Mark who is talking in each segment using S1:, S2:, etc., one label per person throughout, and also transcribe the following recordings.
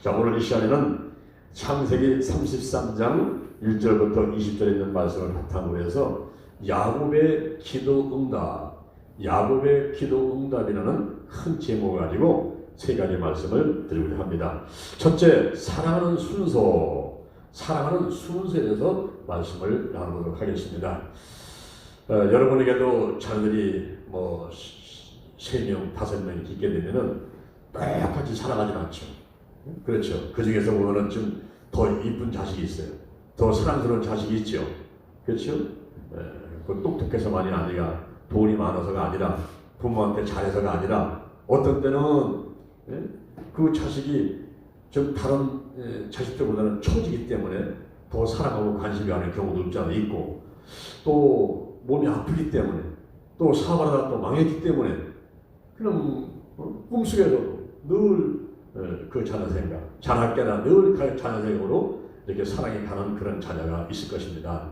S1: 자, 오늘 이 시간에는 창세기 33장 1절부터 20절에 있는 말씀을 바탕으로 해서 야곱의 기도 응답이라는 큰 제목을 가지고 세 가지 말씀을 드리고자 합니다. 첫째, 사랑하는 순서에 대해서 말씀을 나누도록 하겠습니다. 여러분에게도 자녀들이 3명, 5명이 있게 되면은 똑같이 살아가진 않죠. 그렇죠. 그 중에서 보면은 좀 더 이쁜 자식이 있어요. 더 사랑스러운 자식이 있죠. 그렇죠. 그 똑똑해서만이 아니라, 돈이 많아서가 아니라, 부모한테 잘해서가 아니라, 어떤 때는 그 자식이 좀 다른 자식들보다는 처지기 때문에 더 사랑하고 관심이 가는 경우도 없지 않아 있고, 또 몸이 아프기 때문에, 또 사업하다가 또 망했기 때문에, 그럼 꿈속에서도 늘 그 자녀 생각, 자나깨나 늘 자녀 생각으로 이렇게 사랑이 가는 그런 자녀가 있을 것입니다.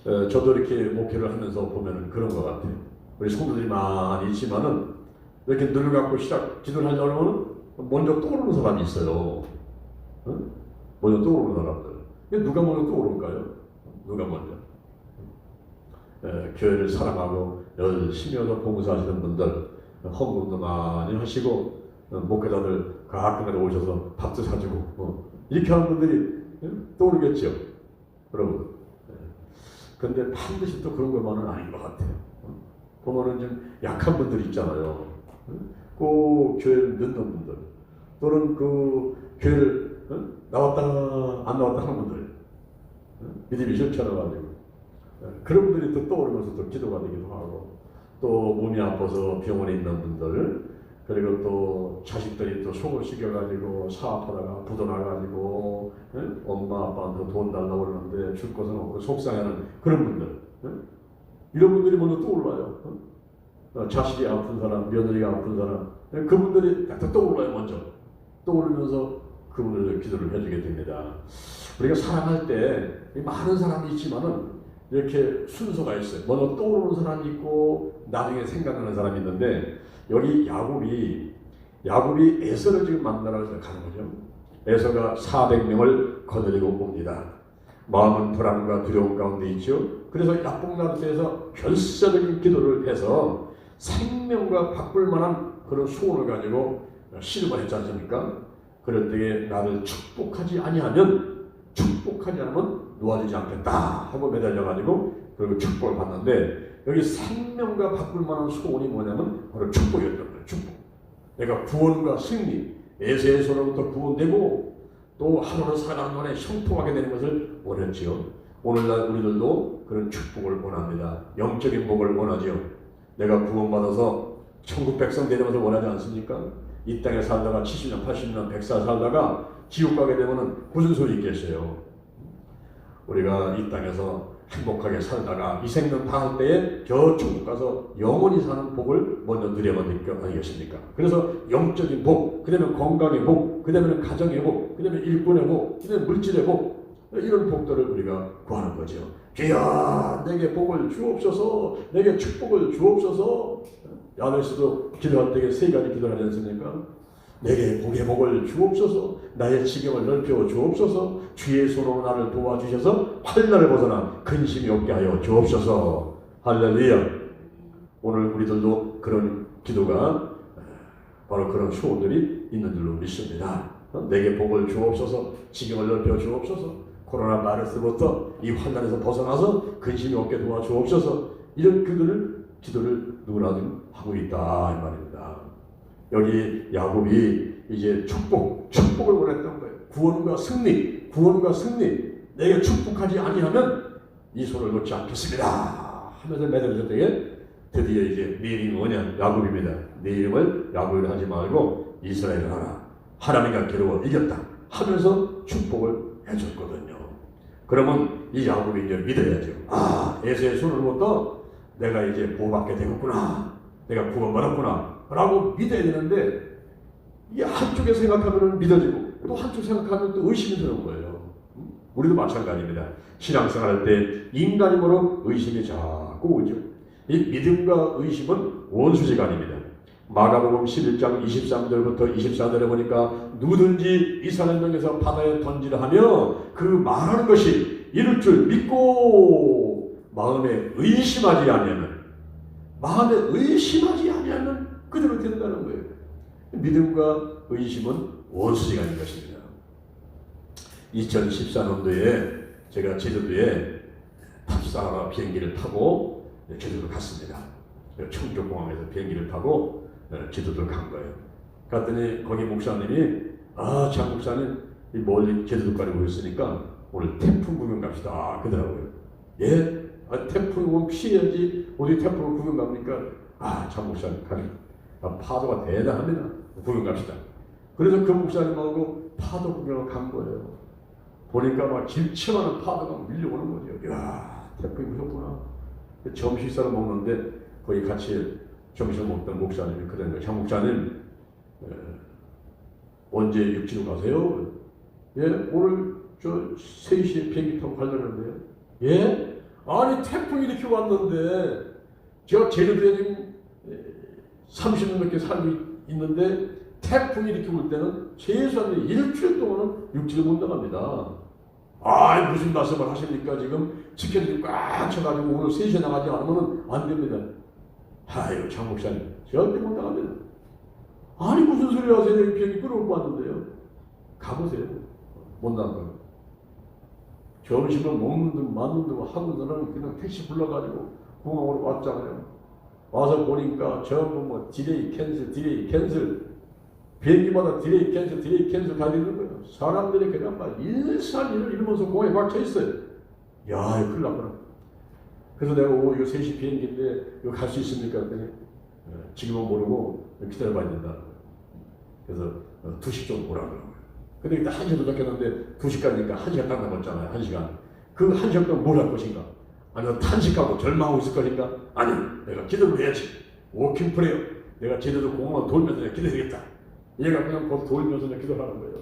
S1: 저도 이렇게 목회를 하면서 보면은 그런 것 같아요. 우리 성도들이 많이 있지만은 이렇게 늙어갖고 기도를 하려고 하면 먼저 떠오르는 사람이 있어요. 먼저 떠오르는 사람들. 누가 먼저 떠오를까요? 누가 먼저? 교회를 사랑하고 열심히 해서 봉사하시는 분들, 헌금도 많이 하시고, 목회자들 가끔가다 오셔서 밥도 사주고, 이렇게 하는 분들이 떠오르겠죠, 여러분. 근데 반드시 또 그런 것만은 아닌 것 같아요. 보면은 좀 약한 분들이 있잖아요. 꼭 교회를 늦는 분들, 또는 그 교회를 나왔다 안 나왔다 하는 분들, 믿음이 실천해가지고 그런 분들이 또 떠오르면서 또 기도가 되기도 하고, 또 몸이 아파서 병원에 있는 분들, 그리고 또 자식들이 또 속을 시켜가지고 사업하다가 부도나가지고 엄마 아빠한테 돈 달라고 그러는데 줄 것은 없고 속상해하는 그런 분들, 이런 분들이 먼저 떠올라요. 자식이 아픈 사람, 며느리가 아픈 사람, 그분들이 딱 떠올라요. 먼저 떠오르면서 그분들 기도를 해주게 됩니다. 우리가 사랑할 때 많은 사람이 있지만은 이렇게 순서가 있어요. 먼저 떠오르는 사람이 있고 나중에 생각나는 사람이 있는데, 여기 야곱이 에서를 지금 만나러 가는 거죠. 에서가 400명을 거느리고 옵니다. 마음은 불안과 두려움 가운데 있죠. 그래서 야복나루에서 결사적인 기도를 해서 생명과 바꿀 만한 그런 소원을 가지고 씨름을 했지 않습니까? 그럴 때에 나를 축복하지 않으면 놓아지지 않겠다 하고 매달려가지고 그리고 축복을 받는데, 여기 생명과 바꿀 만한 소원이 뭐냐면 바로 축복이었던 거예요. 축복. 내가 구원과 승리, 에서의 손으로부터 구원되고 또 하루를 살아가는 동안에 형통하게 되는 것을 원했지요. 오늘날 우리들도 그런 축복을 원합니다. 영적인 복을 원하지요. 내가 구원받아서 천국 백성 되는 것을 원하지 않습니까? 이 땅에 살다가 70년, 80년, 100살 살다가 지옥 가게 되면 무슨 소리 있겠어요? 우리가 이 땅에서 행복하게 살다가 이 생명 다할 때에 저 천국 가서 영원히 사는 복을 먼저 누려야 되겠습니까? 그래서 영적인 복, 그 다음에 건강의 복, 그 다음에 가정의 복, 그 다음에 일꾼의 복, 그 다음에 물질의 복, 이런 복들을 우리가 구하는 거죠. 주여 내게 복을 주옵소서, 내게 축복을 주옵소서. 야베스도 기도할 때에 세 가지 기도를 하지 않습니까? 내게 복을 주옵소서, 나의 지경을 넓혀 주옵소서, 주의 손으로 나를 도와주셔서 환난을 벗어나 근심이 없게 하여 주옵소서. 할렐루야. 오늘 우리들도 그런 기도가 바로 그런 소원들이 있는 줄로 믿습니다. 내게 복을 주옵소서, 지경을 넓혀 주옵소서, 코로나 바이러스부터 이 환난에서 벗어나서 근심이 없게 도와주옵소서. 이런 기도를 누구나 좀 하고 있다 이 말입니다. 여기 야곱이 이제 축복을 원했던 거예요. 구원과 승리. 내게 축복하지 아니하면 이 손을 놓지 않겠습니다 하면서 매달렸을 때에 드디어 이제 네 이름이 뭐냐? 야곱입니다. 네 이름을 야곱이라 하지 말고 이스라엘을 하라. 하나님과 겨루어 이겼다 하면서 축복을 해줬거든요. 그러면 이 야곱이 이제 믿어야죠. 에서의 손으로부터 내가 이제 보호받게 되겠구나, 내가 구원받았구나 라고 믿어야 되는데, 이 한쪽에 생각하면 믿어지고 또 한쪽 생각하면 또 의심이 드는 거예요. 우리도 마찬가지입니다. 신앙생활 할 때 인간이므로 의심이 자꾸 오죠. 이 믿음과 의심은 원수지간입니다. 마가복음 11장 23절부터 24절에 보니까 누구든지 이스라엘 명에서 바다에 던지라 하며 그 말하는 것이 이룰 줄 믿고 마음에 의심하지 아니하면 그대로 된다는 거예요. 믿음과 의심은 원수지간인 것입니다. 2014년도에 제가 제주도에 탑사하라 비행기를 타고 제주도 갔습니다. 청주공항에서 비행기를 타고 제주도를 간 거예요. 갔더니 거기 목사님이 장 목사님 멀리 제주도까지 오셨으니까 오늘 태풍 구경 갑시다 그러더라고요. 예? 태풍 오면 피해야지 어디 태풍을 구경 갑니까? 장 목사님 파도가 대단합니다. 구경 갑시다. 그래서 그 목사님하고 파도 구경을 간 거예요. 보니까 막 길치만한 파도가 밀려오는 거죠. 이야, 태풍이 무섭구나. 점심 식사를 먹는데 거기 같이 점심을 먹던 목사님이 그런 거예요. 장 목사님 언제 육지로 가세요? 예, 오늘 저 3시에 비행기 타고 가려는데요. 예? 아니 태풍이 이렇게 왔는데 제가 제주도에 지금 30년 넘게 살고 있는데 태풍이 이렇게 올 때는 최소한 일주일 동안은 육지를 못 나갑니다. 무슨 말씀을 하십니까? 지금 스케줄이 꽉 차가지고 오늘 3시에 나가지 않으면 안 됩니다. 장 목사님 절대 못 나갑니다. 무슨 소리 하세요? 비행기 끌어올고 왔는데요. 가보세요. 못 나가요. 점심을 먹는 둥 맞는 둥 하고 너는 그냥 택시 불러가지고 공항으로 왔잖아요. 와서 보니까 전부 뭐 디레이 캔슬 비행기마다 디레이 캔슬 다 되는 거예요. 사람들이 그냥 막 일산일을 이러면서 공항에 박혀 있어요. 야, 이거 큰일 났구나. 그래서 내가 이거 3시 비행기인데 이거 갈 수 있습니까? 그랬더니 지금은 모르고 기다려봐야 된다. 그래서 2시 정도 오라고 그러고요. 근데 일단 1시에 도착했는데 2시까지니까 1시간 딱 남았잖아요. 1시간. 그 1시간 동안 뭘 할 것인가? 아니면 탄식하고 절망하고 있을 것인가? 아니, 내가 기도를 해야지. 워킹 프레이어. 내가 제대로 공항을 돌면서 내가 기도해야겠다. 얘가 그냥 거기 돌면서 내가 기도를 하는 거예요.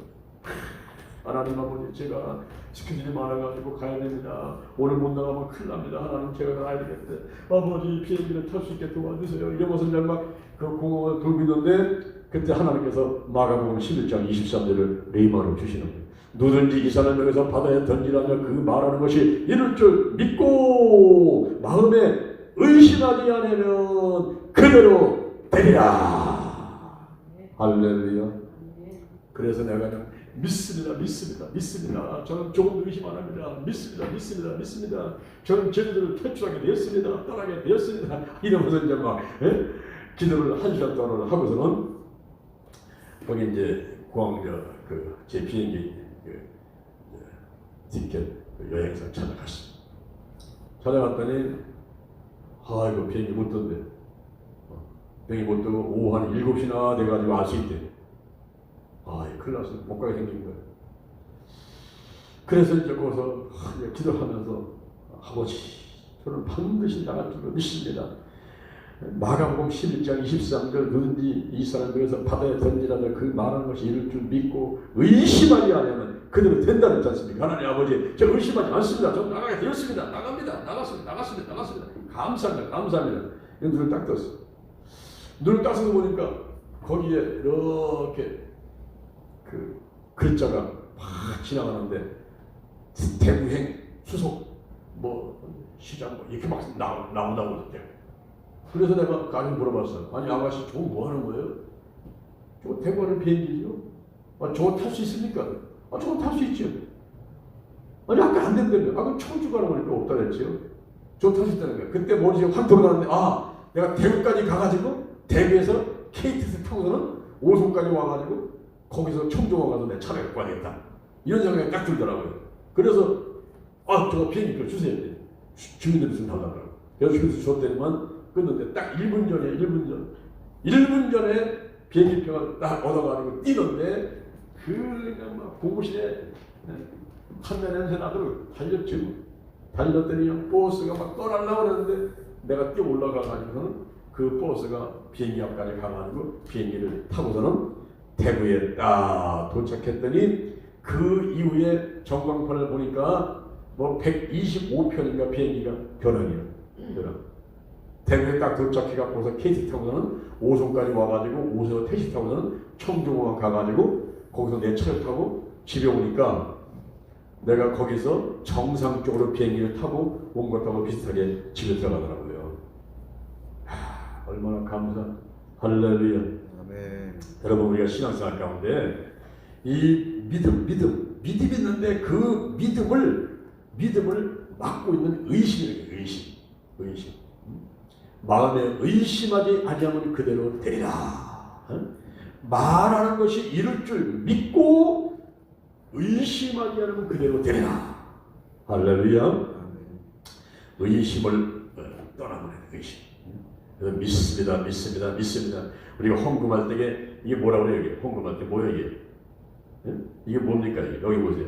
S1: 하나님 아버지, 제가 스케줄이 많아가지고 가야 됩니다. 오늘 못 나가면 큰일 납니다. 하나님, 제가 가야 되겠대. 아버지, 비행기를 탈 수 있게 도와주세요. 이러면서 내가 막 그 공항을 돌고 있는데 그때 하나님께서 마가복음 11장 23절을 레이마로 주시는 거예요. 누든지 이스라엘 명에서 바다에 던지라며 그 말하는 것이 이룰 줄 믿고 마음에 의심하지 않으면 그대로 되리라. 할렐루야. 그래서 내가 그냥 믿습니다. 저는 조금도 의심 안 합니다. 믿습니다. 저는 제주도를 퇴출하게 되었습니다. 떠나게 되었습니다. 이러면서 이제 막 기도를 1시간 동안 하고서는 거기 이제 공항 제 비행기 티켓 여행사 찾아갔습니다. 찾아갔더니 이거 비행기 못 떴는데 비행기 못 뜨고 오후 한 7시나 돼가지고 알 수 있대. 큰일 났어. 못 가게 생긴 거예요. 그래서 이제 거기서 기도하면서 아버지, 저는 반드시 나갈 줄로 믿습니다. 마가복음 11장 23절 누든지 이스라엘 명에서 바다에 던지라며 그 말하는 것이 이룰 줄 믿고 의심하지 않으면 그대로 된다 했지 않습니까? 하나님 아버지, 저 의심하지 않습니다. 저 나가게 되었습니다. 나갔습니다. 감사합니다. 눈을 딱 떴어. 눈을 따서 보니까 거기에 이렇게 그 글자가 막 지나가는데 대구행 수속 시장 이렇게 막 나온다고 그랬대요. 그래서 내가 가서 물어봤어요. 아니 아가씨 저거 뭐 하는 거예요? 저거 대구하는 비행기죠? 저거 탈 수 있습니까? 저거 탈 수 있죠. 아니 아까 안 된다며. 그럼 청주 가는 거니까 없다 그랬지요. 저거 탈 수 있다는 거예요. 그때 머리에 확 들어가는데 내가 대구까지 가가지고 대구에서 KTX 타고서는 오송까지 와가지고 거기서 청주만 가서 내 차를 갖고 와야겠다. 이런 생각이 딱 들더라고요. 그래서 저거 비행기표 주세요. 주민들이 좀 달라고. 그래서 줬더니만 끊는데 딱 1분 전에 비행기표가 딱 얻어가지고 뛰던데 그냥 막 고무신에 판매 냄새 나도록 달렸더니 버스가 막 떠나려고 하는데 내가 뛰어 올라가가지고는 그 버스가 비행기 앞까지 가가지고 비행기를 타고서는 대구에 도착했더니 그 이후에 전광판을 보니까 125편인가 비행기가 변환이에요. 대구에 딱 도착해갖고서 KT 타고서는 오송까지 와가지고 오송에서 택시 타고서는 청주공항 가가지고 거기서 내 차를 타고 집에 오니까 내가 거기서 정상적으로 비행기를 타고 온 것하고 비슷하게 집에 들어가더라고요. 얼마나 감사. 할렐루야.
S2: 아멘.
S1: 여러분, 우리가 신앙생활 가운데 이 믿음이 있는데 그 믿음을 막고 있는 의심이에요. 의심. 마음에 의심하지 아니하면 그대로 되리라. 말하는 것이 이룰 줄 믿고 의심하지 않으면 그대로 되리라. 할렐루야. 의심을 떠나보내는 의심. 믿습니다. 우리가 헌금할 때에 이게 뭐라고 그래요? 이게 헌금할 때 뭐예요? 이게 뭡니까? 여기 보세요.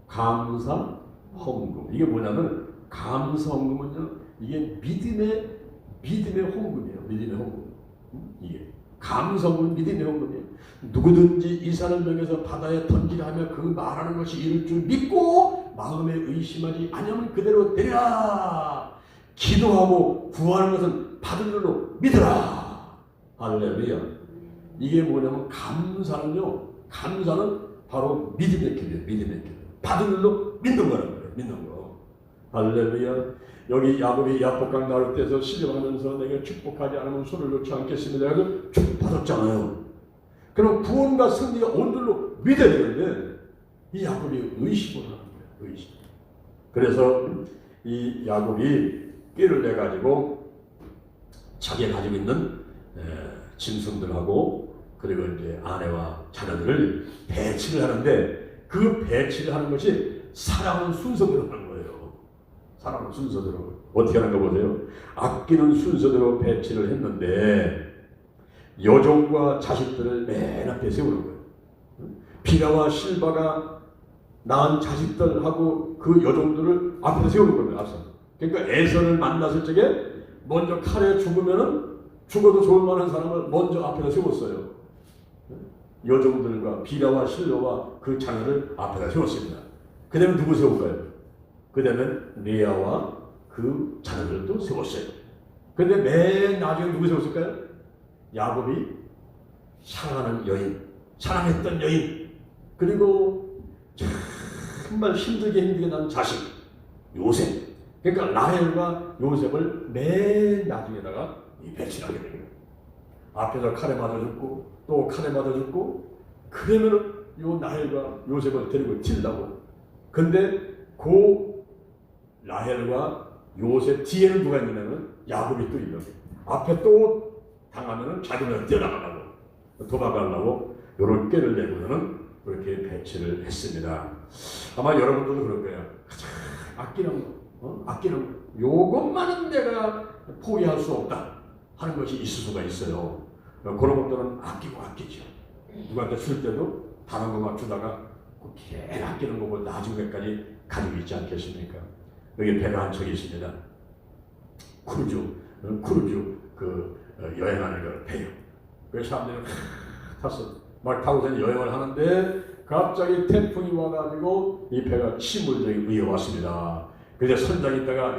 S1: 감사 헌금. 이게 뭐냐면 감사 헌금은요, 이게 믿음의 헌금이에요. 믿음의 헌금. 이게 감사 헌금은 믿음의 헌금이에요. 누구든지 이 산을 명해서 바다에 던지라 하며 그 말하는 것이 이룰 줄 믿고 마음에 의심하지 아니하면 그대로 되리라. 기도하고 구하는 것은 받은 줄로 믿으라. 할렐루야. 이게 뭐냐면 감사는 바로 믿음의 길이에요. 받은 줄로 믿는 거라는 거예요. 믿는 거. 할렐루야. 여기 야곱이 야복강 나올 때에서 시름하면서 내가 축복하지 않으면 손을 놓지 않겠습니다. 그래서 축복받았잖아요. 그럼 구원과 승리가 온 줄로 믿어야 되는데 이 야곱이 의심을 하는 거예요. 의심. 그래서 이 야곱이 꾀를 내가지고 자기가 가지고 있는 짐승들하고 그리고 이제 아내와 자녀들을 배치를 하는데 그 배치를 하는 것이 사랑하는 순서대로 하는 거예요. 사랑하는 순서대로. 어떻게 하는 거 보세요. 아끼는 순서대로 배치를 했는데 여종과 자식들을 맨 앞에 세우는 거예요. 비라와 실바가 낳은 자식들하고 그 여종들을 앞에 세우는 겁니다. 앞서. 그러니까 에서를 만났을 적에 먼저 칼에 죽어도 좋을 만한 사람을 먼저 앞에다 세웠어요. 여종들과 비라와 실로와 그 자녀를 앞에다 세웠습니다. 그 다음에 누구 세울까요? 그 다음에 레아와 그 자녀들도 세웠어요. 근데 맨 나중에 누구 세웠을까요? 야곱이 사랑하는 여인, 사랑했던 여인, 그리고 정말 힘들게 난 자식 요셉. 그러니까 라헬과 요셉을 맨 나중에다가 배치하게 됩니다. 앞에서 칼에 맞아 죽고 또 칼에 맞아 죽고 그러면은 요 라헬과 요셉을 데리고 튀려고. 근데 그 라헬과 요셉 뒤에는 누가 있냐면 야곱이 또 있는 거예요. 앞에 또 당하면은 자기는 뛰어나가려고 도망가려고 요런 꾀를 내고는 그렇게 배치를 했습니다. 아마 여러분들도 그럴 거예요. 아끼는 요것만은 내가 포기할 수 없다 하는 것이 있을 수가 있어요. 그런 것들은 아끼죠. 누구한테 줄 때도 다른 것만 주다가 제일 아끼는 거고 나중에까지 가지고 있지 않겠습니까? 여기 배가 한 척이 있습니다. 크루즈 여행하는 걸 배요. 그 사람들이 탔어. 막 타고서 여행을 하는데 갑자기 태풍이 와가지고 이 배가 침몰적인 위에 왔습니다. 그래서 선장이 있다가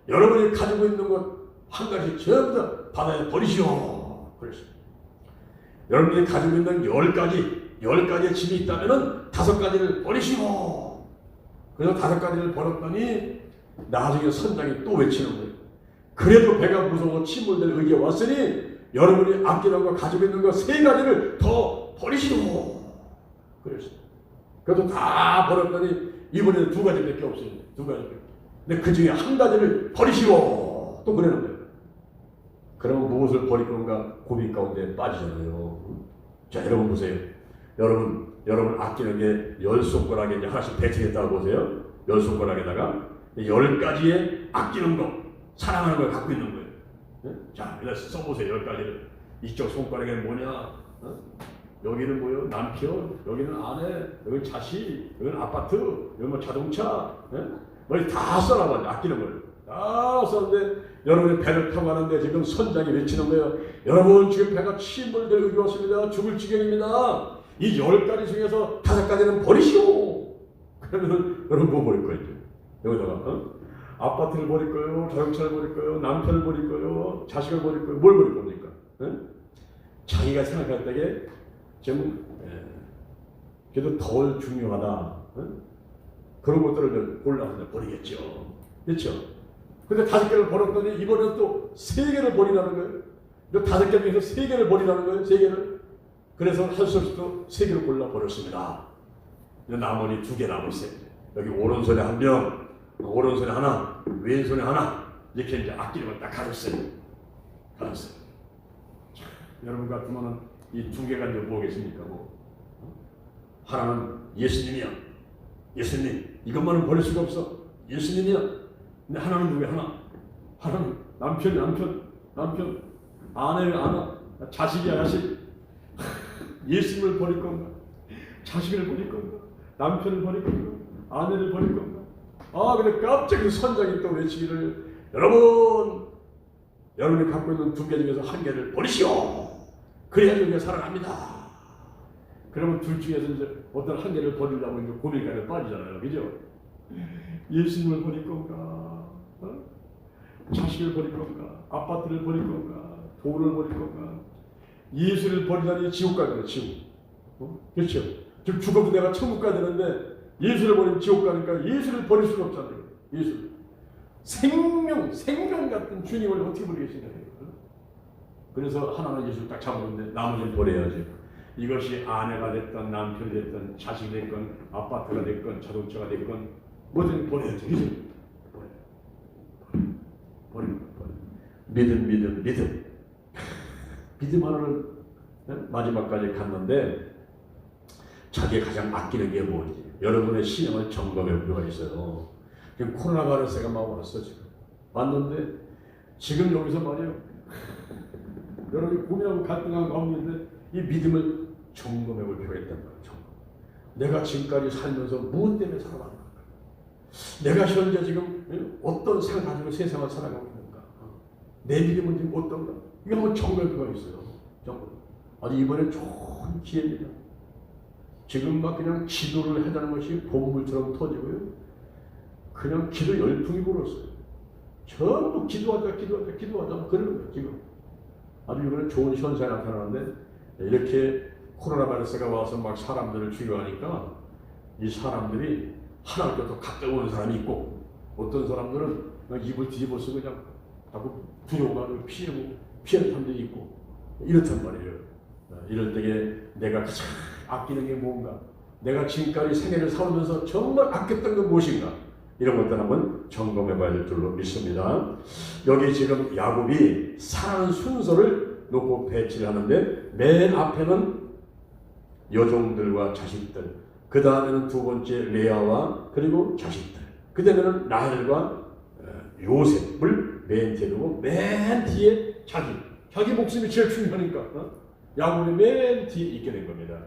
S1: 여러분이 가지고 있는 것 한 가지 전부 다 바다에 버리시오. 그랬어요. 여러분이 가지고 있는 10가지의 짐이 있다면은 5가지를 버리시오. 그래서 5가지를 버렸더니 나중에 선장이 또 외치는 거예요. 그래도 배가 무서워 침몰될 의기에 왔으니 여러분이 아끼는 거 가지고 있는 거 3가지를 더 버리시오. 그랬어요. 그래도 다 버렸더니 이번에는 2가지밖에 없어요. 2가지밖에. 근데 그 중에 1가지를 버리시오. 또 그러는 거예요. 그러면 무엇을 버릴 건가 고민 가운데 빠지잖아요. 자, 여러분 보세요. 여러분 아끼는 게 10손가락에 이제 하나씩 배치했다고 보세요. 10손가락에다가 10가지의 아끼는 거, 사랑하는 걸 갖고 있는 거예요. 네? 자, 일단 써보세요. 10가지를. 이쪽 손가락에는 뭐냐? 여기는 뭐요? 남편, 여기는 아내, 여기는 자식, 여기는 아파트, 여기 뭐 자동차, 뭐 다 써놔봐. 아끼는 걸. 다 썼는데 여러분이 배를 타고 가는데 지금 선장이 외치는 거예요. 여러분 지금 배가 침몰될 의기 왔습니다. 죽을 지경입니다. 이 10가지 중에서 5가지는 버리시오. 그러면 여러분 뭐 버릴 거예요? 여기다가 아파트를 버릴 거요, 자동차를 버릴 거요, 남편을 버릴 거요, 자식을 버릴 거요, 뭘 버릴 겁니까? 자기가 생각할 때에 좀 그래도 덜 중요하다. 그런 것들을 골라서 버리겠죠. 그렇죠? 근데 5개를 버렸더니 이번엔 또 3개를 버리라는 거예요. 5개 중에서 3개를 버리라는 거예요. 3개를. 그래서 할 수 없이 또 3개를 골라 버렸습니다. 나머지 2개 남았어요. 여기 오른손에 1명, 오른손에 하나, 왼손에 하나, 이렇게 이제 앞뒤를 딱 가졌어요. 가졌어요. 자, 여러분 같으면은 이 2개가 이제 뭐겠습니까? 뭐 하나는 예수님이야. 예수님, 이것만은 버릴 수가 없어. 예수님이야. 근데 하나는 누구야? 하나는 남편, 아내, 자식이야, 자식. 예수님을 버릴 건가? 자식을 버릴 건가? 남편을 버릴 건가? 아내를 버릴 건가? 근데 갑자기 선장이 또 외치기를, 여러분이 갖고 있는 2개 중에서 1개를 버리시오. 그래야 우리가 살아납니다. 그러면 둘 중에서 이제 어떤 1개를 버리려고 이제 고민까지 빠지잖아요. 그죠? 예수님을 버릴 건가? 자식을 버릴 건가? 아파트를 버릴 건가? 돈을 버릴 건가? 예수를 버리다니 지옥 가잖아요. 지옥. 그렇죠? 지금 죽어도 내가 천국 가야 되는데 예수를 버리면 지옥 가니까 예수를 버릴 수가 없잖아요. 예수. 생명 같은 주님을 어떻게 버리겠습니까? 그래서 하나는 예수를 딱 잡았는데 나머지는 버려야지. 이것이 아내가 됐든 남편이 됐든 자식이 됐건 아파트가 됐건 자동차가 됐건 뭐든 버려야지. 그죠? 버려. 믿음. 믿음 하나를 마지막까지 갔는데 자기가 가장 아끼는 게 뭔지 여러분의 신앙을 점검해 볼 필요가 있어요. 지금 코로나 바이러스가 막 왔어 지금. 왔는데 지금 여기서 말이에요. 여러분이 고민하고 갈등하는 가운데 이 믿음을 점검해 볼 필요가 있다는 거예요. 내가 지금까지 살면서 무엇 때문에 살아왔는가? 내가 현재 지금 어떤 삶을 가지고 세상을 살아가고 있는가? 내 믿음은 지금 어떤가? 이거 한번 점검할 필요가 있어요. 아주 이번에 좋은 기회입니다. 지금 막 그냥 기도를 해다는 것이 본물처럼 터지고요. 그냥 기도 열풍이 불었어요. 전부 기도하자 그러는 거예요. 지금 아주 이번에 좋은 현상이 나타나는데 이렇게 코로나 바이러스가 와서 막 사람들을 죽여가니까 이 사람들이 하나님께서 가까이 오는 사람이 있고 어떤 사람들은 입을 뒤집어서 그냥 자꾸 두려워가지고 피하는 사람들이 있고 이렇단 말이에요. 이럴 때에 내가 가장 아끼는 게 뭔가, 내가 지금까지 생애를 살면서 정말 아꼈던 건 무엇인가, 이런 것들 한번 점검해 봐야 될 줄로 믿습니다. 여기 지금 야곱이 사는 순서를 놓고 배치를 하는데 맨 앞에는 여종들과 자식들, 그 다음에는 2번째 레아와 그리고 자식들, 그 다음에는 라헬과 요셉을 맨 뒤에 두고 맨 뒤에 자기 목숨이 제일 중요하니까 야곱이 맨 뒤에 있게 된 겁니다.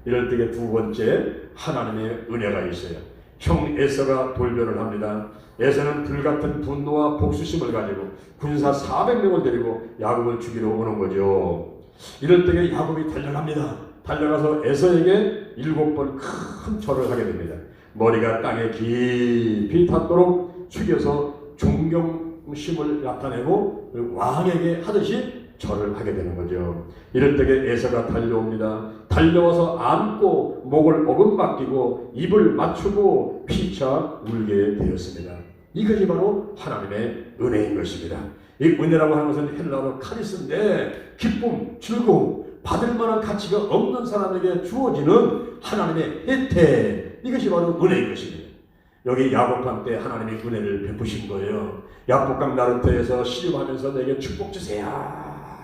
S1: 이럴 때에 2번째 하나님의 은혜가 있어요. 형 에서가 돌변을 합니다. 에서는 불같은 분노와 복수심을 가지고 군사 400명을 데리고 야곱을 죽이러 오는 거죠. 이럴 때에 야곱이 달려갑니다. 달려가서 에서에게 7번 큰 절을 하게 됩니다. 머리가 땅에 깊이 닿도록 숙여서 존경심을 나타내고 왕에게 하듯이 절을 하게 되는 거죠. 이럴 때에 에서가 달려옵니다. 달려와서 안고 목을 어금맞기고 입을 맞추고 피차 울게 되었습니다. 이것이 바로 하나님의 은혜인 것입니다. 이 은혜라고 하는 것은 헬라어로 카리스인데 기쁨, 즐거움, 받을 만한 가치가 없는 사람에게 주어지는 하나님의 혜택, 이것이 바로 은혜인 것입니다. 여기 야곱한테 하나님이 은혜를 베푸신 거예요. 야복강 나루터에서 시름하면서 내게 축복 주세요.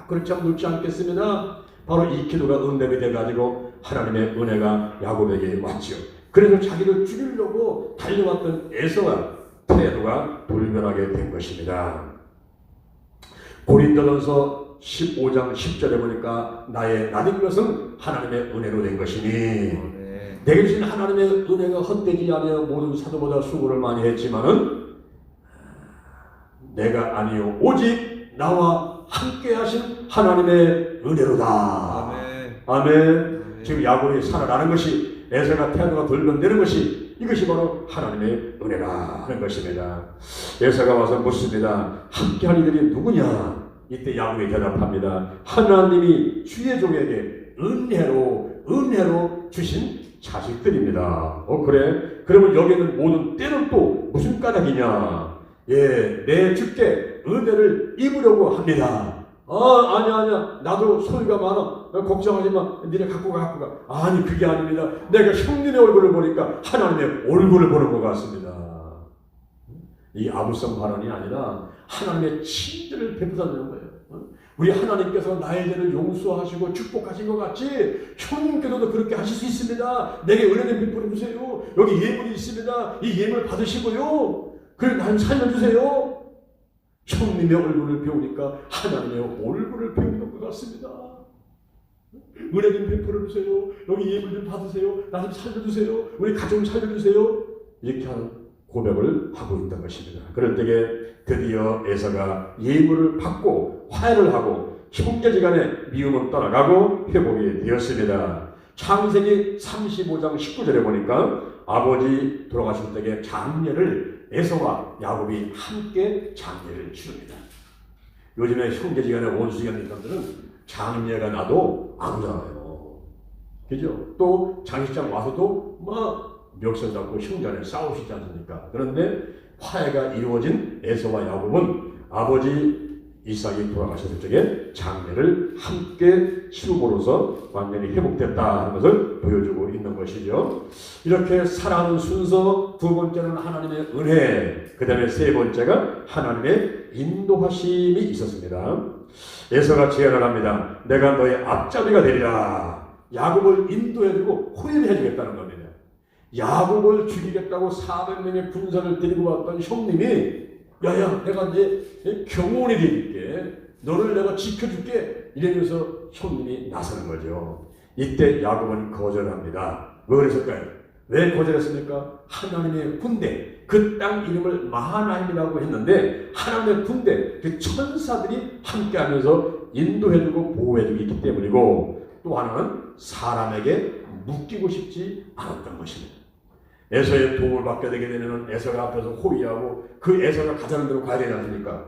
S1: 그렇지 않으면 늙지 않겠습니다. 바로 이 기도가 응답이 돼가지고 하나님의 은혜가 야곱에게 왔죠. 그래서 자기를 죽이려고 달려왔던 에서와 태도가 돌변하게 된 것입니다. 고린도전서 15장 10절에 보니까 나의 나된 것은 하나님의 은혜로 된 것이니 내게 주신 하나님의 은혜가 헛되지 아니하여 모든 사도보다 수고를 많이 했지만은 내가 아니요 오직 나와 함께 하신 하나님의 은혜로다. 아멘. 지금 야곱이 살아나는 것이 에서가 태도가 돌변되는 것이, 이것이 바로 하나님의 은혜라 하는 것입니다. 에서가 와서 묻습니다. 함께할 이들이 누구냐? 이때 야곱이 대답합니다. 하나님이 주의 종에게 은혜로 주신 자식들입니다. 그래? 그러면 여기는 모든 때는 또 무슨 까닭이냐? 예, 내 주께 은혜를 입으려고 합니다. 아니야. 나도 소유가 많아. 걱정하지 마. 니네 갖고 가. 아니, 그게 아닙니다. 내가 형님의 얼굴을 보니까 하나님의 얼굴을 보는 것 같습니다. 이 아부성 발언이 아니라 하나님의 친절을 베푸다는 거예요. 우리 하나님께서 나의 죄를 용서하시고 축복하신 것 같이 형님께서도 그렇게 하실 수 있습니다. 내게 은혜를 베풀어 주세요. 여기 예물이 있습니다. 이 예물 받으시고요. 그래, 날 살려주세요. 형님의 얼굴을 배우니까 하나님의 얼굴을 배우는 것 같습니다. 은혜 좀 베풀어 주세요. 여기 예물 좀 받으세요. 나 좀 살려주세요. 우리 가족 좀 살려주세요. 이렇게 하는 고백을 하고 있던 것입니다. 그럴 때에 드디어 에서가 예물을 받고 화해를 하고 형제지간의 미움은 떠나가고 회복이 되었습니다. 창세기 35장 19절에 보니까 아버지 돌아가실 때에 장례를 에서와 야곱이 함께 장례를 치릅니다. 요즘에 형제지간의 원수지간의 인간들은 장례가 나도 안 오잖아요. 그죠? 또 장식장 와서도 멱살 잡고 형제간에 싸우시지 않습니까? 그런데 화해가 이루어진 에서와 야곱은 아버지 이삭이 돌아가셨을 적에 장례를 함께 치rum으로써 완전히 회복됐다 하는 것을 보여주고 있는 것이죠. 이렇게 살아가는 순서, 두 번째는 하나님의 은혜, 그 다음에 세 번째가 하나님의 인도하심이 있었습니다. 에서가 제안을 합니다. 내가 너의 앞잡이가 되리라. 야곱을 인도해주고 호연해주겠다는 겁니다. 야곱을 죽이겠다고 400명의 군사를 데리고 왔던 형님이 야야, 내가 내 경호원이 되줄게. 너를 내가 지켜줄게. 이러면서 형님이 나서는 거죠. 이때 야곱은 거절합니다. 왜 그랬을까요? 왜 거절했습니까? 하나님의 군대, 그 땅 이름을 마하나임이라고 했는데 하나님의 군대, 그 천사들이 함께하면서 인도해주고 보호해주기 있기 때문이고, 또 하나는 사람에게 묶이고 싶지 않았던 것입니다. 에서의 도움을 받게 되게 되면 에서가 앞에서 호위하고 그 에서가 가자는 대로 가야 되지 않습니까?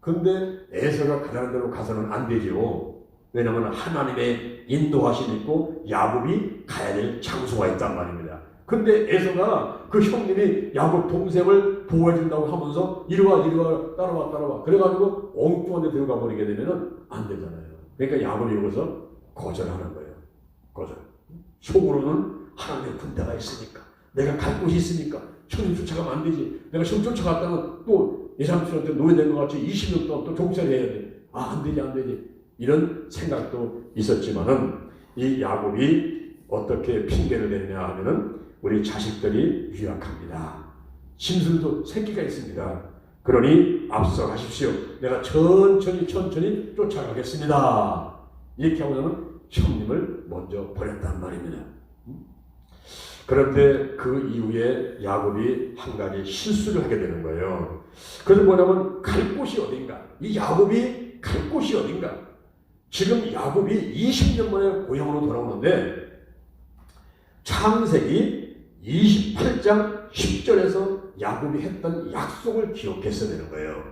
S1: 근데 에서가 가자는 대로 가서는 안 되죠. 왜냐하면 하나님의 인도하심이 있고 야곱이 가야 될 장소가 있단 말입니다. 근데 에서가 그 형님이 야곱 동생을 보호해준다고 하면서 이리와 따라와 그래가지고 엉뚱한 데 들어가 버리게 되면 안 되잖아요. 그러니까 야곱이 여기서 거절하는 거예요. 거절. 속으로는 하나님의 군대가 있으니까, 내가 갈 곳이 있으니까 형님 쫓아가면 안 되지. 내가 형 쫓아갔다면 또 예삼촌한테 노예된 것 같이 20년 동안 또 종살이 해야 돼. 안 되지. 이런 생각도 있었지만은 이 야곱이 어떻게 핑계를 댔냐 하면은 우리 자식들이 유약합니다. 짐승도 새끼가 있습니다. 그러니 앞서가십시오. 내가 천천히 쫓아가겠습니다. 이렇게 하고서는 형님을 먼저 보냈단 말입니다. 그런데 그 이후에 야곱이 한 가지 실수를 하게 되는 거예요. 그래서 뭐냐면 갈 곳이 어딘가. 이 야곱이 갈 곳이 어딘가. 지금 야곱이 20년 만에 고향으로 돌아오는데 창세기 28장 10절에서 야곱이 했던 약속을 기억했어야 되는 거예요.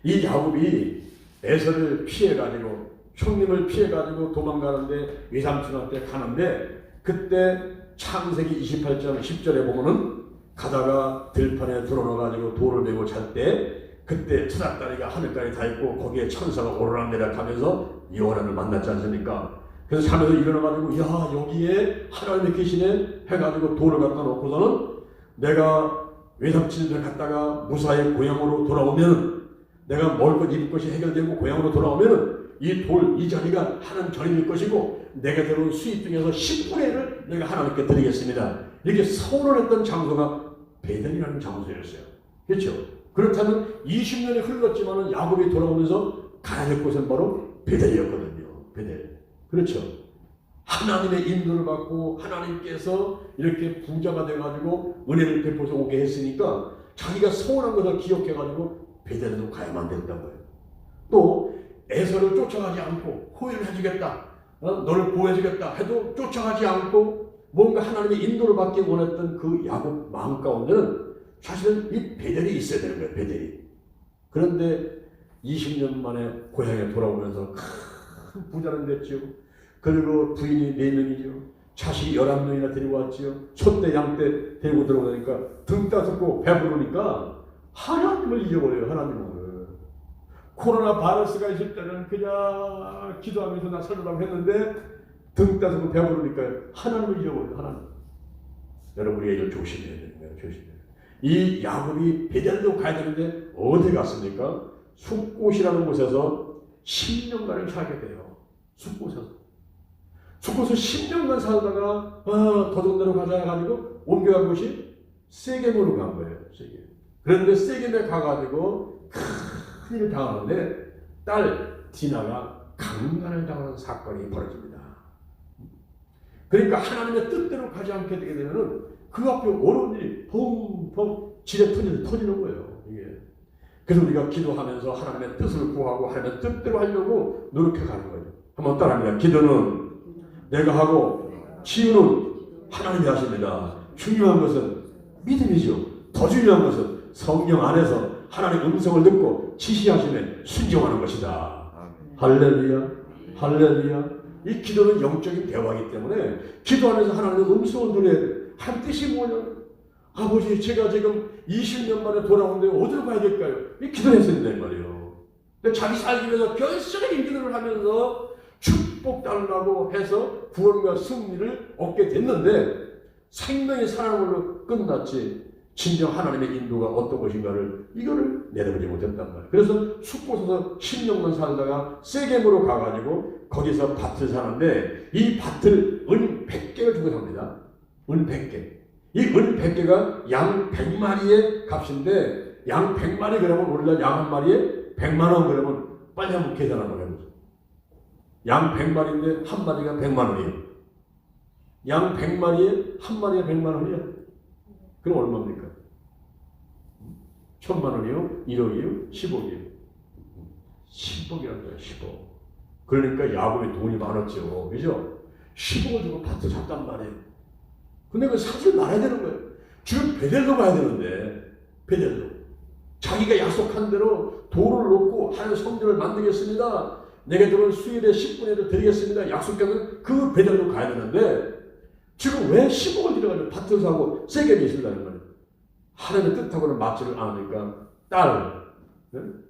S1: 이 야곱이 에서를 피해가지고 형님을 피해가지고 도망가는데 외삼촌한테 가는데, 그때 창세기 28장 10절에 보면은 가다가 들판에 들어넣어가지고 돌을 메고 잘 때 그때 트닥다리가 하늘까지 다 있고 거기에 천사가 오르락내락 하면서 여호와를 만났지 않습니까? 그래서 잠에서 일어나가지고 야, 여기에 하나님이 계시네 해가지고 돌을 갖다 놓고서는 내가 외삼촌들 갔다가 무사히 고향으로 돌아오면, 내가 먹을 것 입을 것이 해결되고 고향으로 돌아오면 이 자리가 하나님 전임일 것이고 내가 들어온 수입 중에서 10분의 1을 내가 하나님께 드리겠습니다. 이렇게 서운을 했던 장소가 베델이라는 장소였어요. 그렇죠? 그렇다면 20년이 흘렀지만 야곱이 돌아오면서 가야 될 곳은 바로 베델이었거든요. 베델. 그렇죠? 하나님의 인도를 받고 하나님께서 이렇게 부자가 돼가지고 은혜를 베풀어서 오게 했으니까 자기가 서운한 것을 기억해가지고 베델로 가야만 된다고요. 또 에서를 쫓아가지 않고 호의를 해주겠다, 너를 보호해주겠다 해도 쫓아가지 않고 뭔가 하나님의 인도를 받기 원했던 그 야곱 마음 가운데는 사실은 이 베델이 있어야 되는 거예요. 베델이. 그런데 20년 만에 고향에 돌아오면서 큰 부자는 됐죠. 그리고 부인이 4명이죠. 자식이 11명이나 데리고 왔지요. 소떼 양떼 데리고 들어오니까 등 따숩고 배부르니까 하나님을 잊어버려요. 하나님을. 코로나 바이러스가 있을 때는 그냥 기도하면서 나 살려달라고 했는데 등 따숩고 배부르니까 하나님을 잊어버려요. 하나님. 여러분 우리가 이걸 조심해야 되는 거예요. 조심해야 돼요. 이 야곱이 베델로 가야 되는데 어디 갔습니까? 숫곳이라는 곳에서 10년간을 살게 돼요. 숫곳에서 10년간 살다가 더덕내로 가자 가지고 옮겨간 곳이 세겜으로 간 거예요. 세겜. 그런데 세겜에 가가지고 큰일을 당하는데 딸 디나가 강간을 당하는 사건이 벌어집니다. 그러니까 하나님의 뜻대로 가지 않게 되게 되면은 그 앞에 어려운 일이 펑펑 지레 터지는 거예요. 이게. 그래서 우리가 기도하면서 하나님의 뜻을 구하고 하나님의 뜻대로 하려고 노력해가는 거예요. 한번 따라합니다. 기도는 내가 하고 치유는 하나님이 하십니다. 중요한 것은 믿음이죠. 더 중요한 것은 성령 안에서 하나님의 음성을 듣고 지시하심에 순종하는 것이다. 할렐루야. 할렐루야. 이 기도는 영적인 대화이기 때문에 기도하면서 하나님의 음성을 들어야 돼. 한 뜻이 뭐냐면 아버지 제가 지금 20년 만에 돌아오는데 어디로 가야 될까요? 이 기도했습니다 이 말이에요. 근데 자기 살기 위해서 결정적인 기도를 하면서 축복 달라고 해서 구원과 승리를 얻게 됐는데 생명이 살아나는 걸로 끝났지 진정 하나님의 인도가 어떤 것인가를 이거를 내려보지 못했단 말이에요. 그래서 숫곳에서 10년간 살다가 세겜으로 가가지고 거기서 밭을 사는데 이 밭을 은 100개를 주고 삽니다. 은 100개. 이 은 100개가 양 100마리의 값인데 양 100마리 그러면 우리가 양 한 마리에 100만 원 그러면 빨리 한번 계산 한번 해보세요. 양 100마리인데 한 마리가 100만 원이에요. 양 100마리에 한 마리가 100만 원이야. 그럼 얼마입니까? 1000만 원이요? 1억이요? 10억이요? 10억이란 거야. 10억. 그러니까 야곱이 돈이 많았죠. 그죠? 10억을 주고 밭을 샀단 말이에요. 근데 그 사실 말해야 되는 거예요. 지금 베델로 가야 되는데 베델로 자기가 약속한 대로 돌을 놓고 하나님의 성전을 만들겠습니다. 내가 들은 수일에 10분의 1을 드리겠습니다. 약속하는 그 베델로 가야 되는데 지금 왜 10억을 들여가지고 밭을 사고 세겜에 있으려는 거예요. 하나님의 뜻하고는 맞지를 않으니까 딸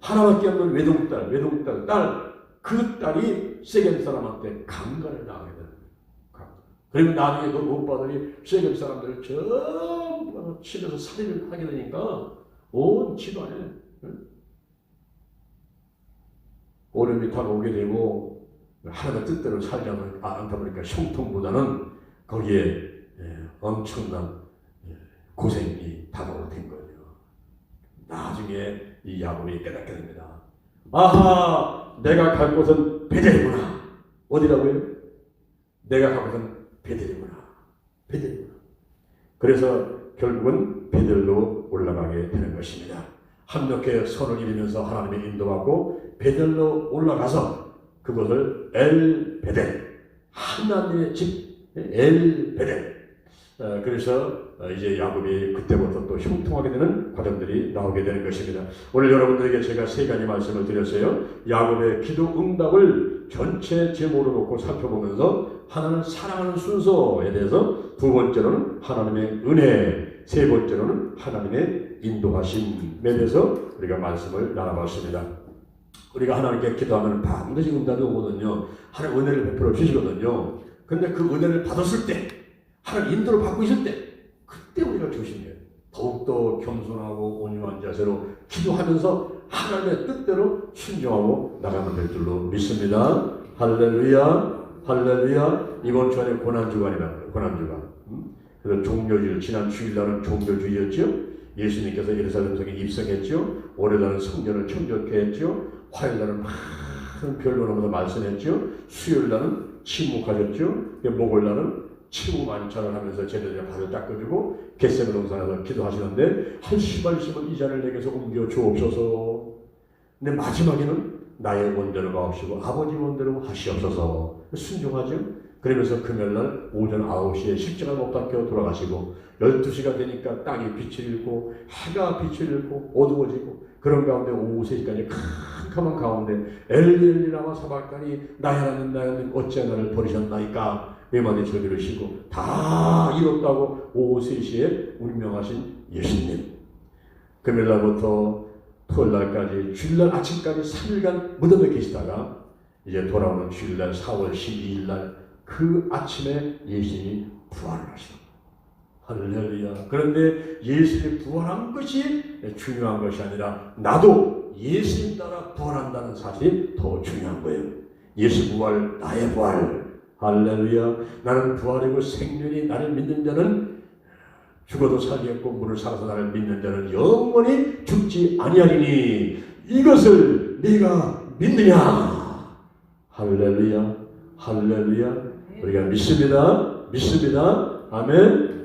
S1: 하나밖에 없는 외동딸 딸 그 딸이 세겜 사람한테 강간을 당하게 되는 거예요. 그러면 나중에 그 오빠들이 세겜 사람들을 전부 치면서 살인을 하게 되니까 온 집안에 어려움이 다가오게 되고 하나님의 뜻대로 살지 않다 보니까 형통보다는 거기에 엄청난 고생이 다가오게 된 거예요. 나중에 이 야곱이 깨닫게 됩니다. 아하, 내가 갈 곳은 베델이구나. 어디라고요? 내가 갈 곳은 베델이구나. 그래서 결국은 베델로 올라가게 되는 것입니다. 한몇개 선을 이루면서 하나님의 인도받고 베델로 올라가서 그것을 엘 베델, 하나님의 집 엘 베델. 그래서 이제 야곱이 그때부터 또 형통하게 되는 과정들이 나오게 되는 것입니다. 오늘 여러분들에게 제가 3가지 말씀을 드렸어요. 야곱의 기도 응답을 전체 제목으로 놓고 살펴보면서 하나님을 사랑하는 순서에 대해서, 2번째로는 하나님의 은혜, 3번째로는 하나님의 인도하심에 대해서 우리가 말씀을 나눠봤습니다. 우리가 하나님께 기도하면 반드시 응답이 오거든요. 하나님 은혜를 베풀어 주시거든요. 그런데 그 은혜를 받았을 때, 하나님 인도를 받고 있을 때, 그때 우리가 조심해요. 더욱더 겸손하고 온유한 자세로 기도하면서 하나님의 뜻대로 순종하고 나가면 될 줄로 믿습니다. 할렐루야, 할렐루야. 이번 주 안에 고난주간이라는 고난주간. 그래서 종료주일, 지난 주일날은 종료주일이었죠. 예수님께서 예루살렘 성에 입성했죠. 올해날은 성전을 청적케 했죠. 화요일날은 많은 별로로부터 말씀했죠. 수요일날은 침묵하셨죠. 목요일날은 치유 만찬을 하면서 제자들의 발을 닦아주고 겟세마네 동산에서 기도하시는데, 한시발심은 이 잔을 내게서 옮겨 주옵소서. 근데 마지막에는 나의 원대로가 없이고 아버지 원대로 하시옵소서. 순종하죠. 그러면서 금요일날 오전 9시에 십자가 못 박혀 돌아가시고 12시가 되니까 땅이 빛을 잃고 해가 빛을 잃고 어두워지고 그런 가운데 오후 3시까지 캄캄한 가운데 엘리 엘리 라마 사박다니 나의 하나님 어찌 나를 버리셨나이까 외마디 저지르시고 다 이뤘다고 오후 3시에 운명하신 예수님 금요일날부터 토요일날까지 주일날 아침까지 3일간 무덤에 계시다가 이제 돌아오는 주일날 4월 12일날 그 아침에 예수님이 부활을 하시는 할렐루야. 그런데 예수님이 부활한 것이 중요한 것이 아니라 나도 예수님 따라 부활한다는 사실이 더 중요한 거예요. 예수 부활, 나의 부활. 할렐루야. 나는 부활이고 생명이 나를 믿는 자는 죽어도 살겠고 물을 살아서 나를 믿는 자는 영원히 죽지 아니하리니 이것을 네가 믿느냐. 할렐루야. 할렐루야. 우리가 믿습니다. 아멘.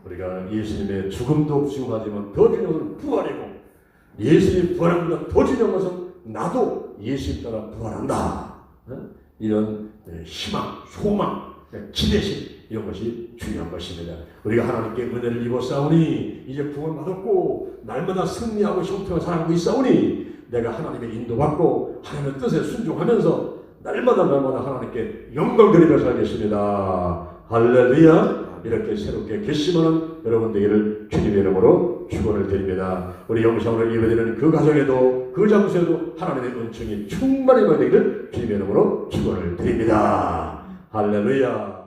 S1: 우리가 예수님의 죽음도 중요하지만 더 중요한 것은 부활이고 예수님 부활한 것보다 더 중요한 것은 나도 예수님 따라 부활한다. 이런 희망, 소망, 기대심 이런 것이 중요한 것입니다. 우리가 하나님께 은혜를 입었사오니 이제 구원 받았고 날마다 승리하고 형통하게 살아가고 있사오니 내가 하나님의 인도받고 하나님의 뜻에 순종하면서 날마다 하나님께 영광 드리며 살겠습니다. 할렐루야. 이렇게 새롭게 결심하는 여러분 되기를 주님의 이름으로 축원을 드립니다. 우리 영상으로 예배드리는 그 가정에도 그 장소에도 하나님의 은총이 충만히 되기를 주님의 이름으로 축원을 드립니다. 할렐루야.